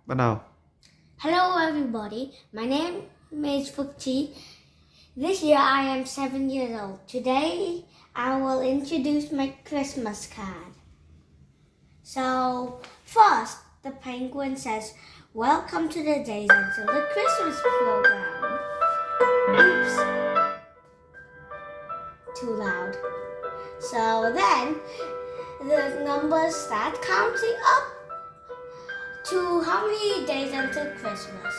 Bắt đầu. Hello everybody, my name is Phúc Trí. This year I am 7 years old. Today I will introduce my Christmas card. So first the penguin says, "Welcome to the days until the Christmas program." Oops, too loud. So then the numbers start counting up to how many days until Christmas.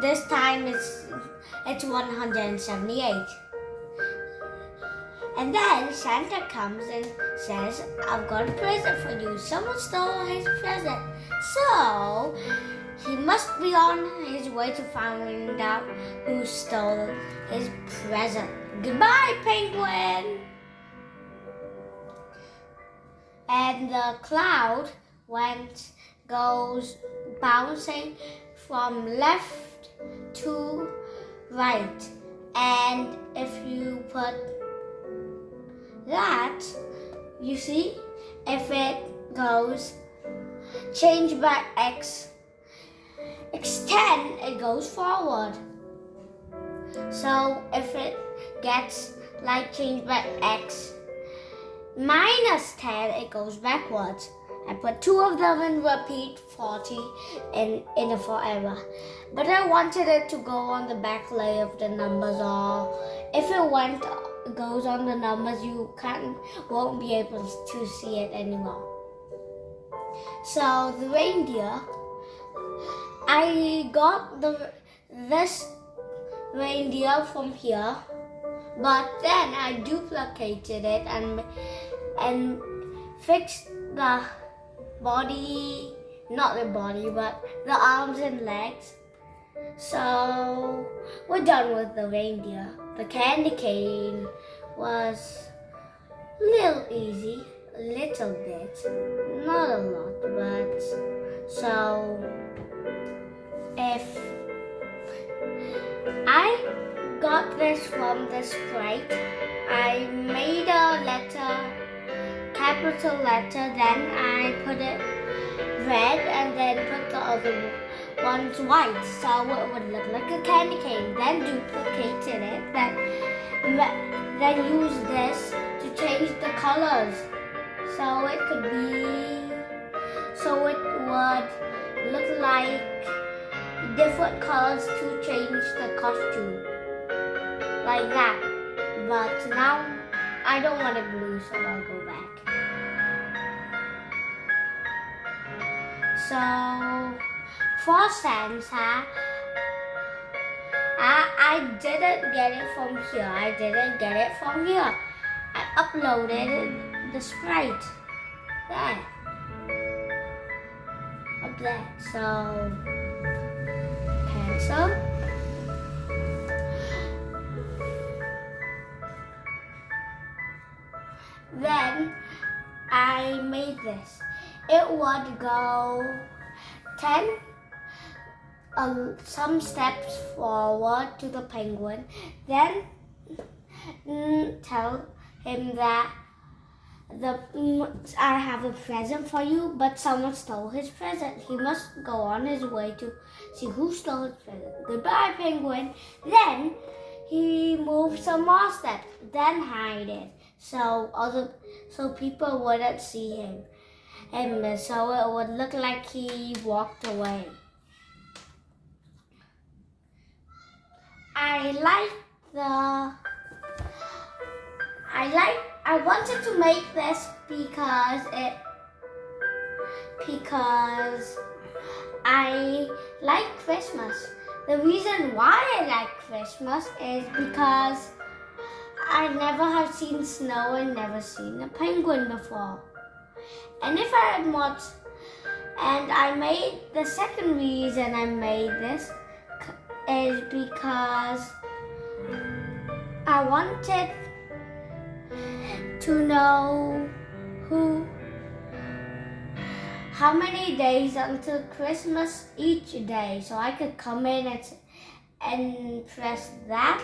This time it's 178. And then Santa comes and says, "I've got a present for you. Someone stole his present." So he must be on his way to find out who stole his present. Goodbye, penguin! And the cloud goes bouncing from left to right, and if you put that, you see, if it goes change by x 10, it goes forward. So if it gets like changed by x minus 10, it goes backwards. I put two of them and repeat 40 in a forever. But I wanted it to go on the back layer of the numbers, or if it goes on the numbers, you won't be able to see it anymore. So the reindeer, I got this reindeer from here, but then I duplicated it and fixed the body, not the body, but the arms and legs. So we're done with the reindeer. The candy cane was a little easy, a little bit, not a lot, but so if I got this from the Sprite, I made a letter, capital letter, then I put it red and then put the other ones white, so it would look like a candy cane. Then duplicated it, then used this to change the colors, so it would look like different colors to change the costume, like that. But now I don't want it blue, so I'll go back. So for Santa, I didn't get it from here. I uploaded the Sprite there, up there. So cancel. Then I made this. It would go 10 some steps forward to the penguin, then tell him that I have a present for you, but someone stole his present. He must go on his way to see who stole his present. Goodbye, penguin. Then he moved some more steps, then hide it, so people wouldn't see him, and so it would look like he walked away. I wanted to make this because I like Christmas. The reason why I like Christmas is because I never have seen snow and never seen a penguin before. And if I had more, and I made the second reason I made this is because I wanted to know how many days until Christmas each day, so I could come in and press that,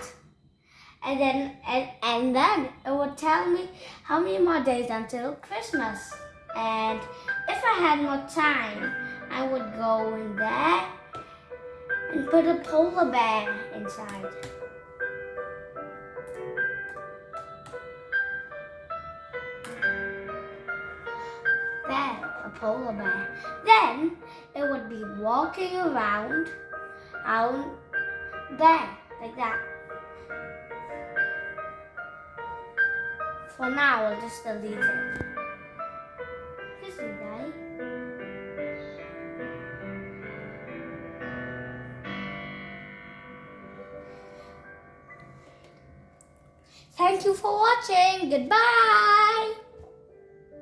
and then it would tell me how many more days until Christmas. And if I had more time, I would go in there and put a polar bear inside. There, a polar bear. Then it would be walking around out there, like that. For now, I'll just delete it. Cái gì đấy? Thank you for watching. Goodbye.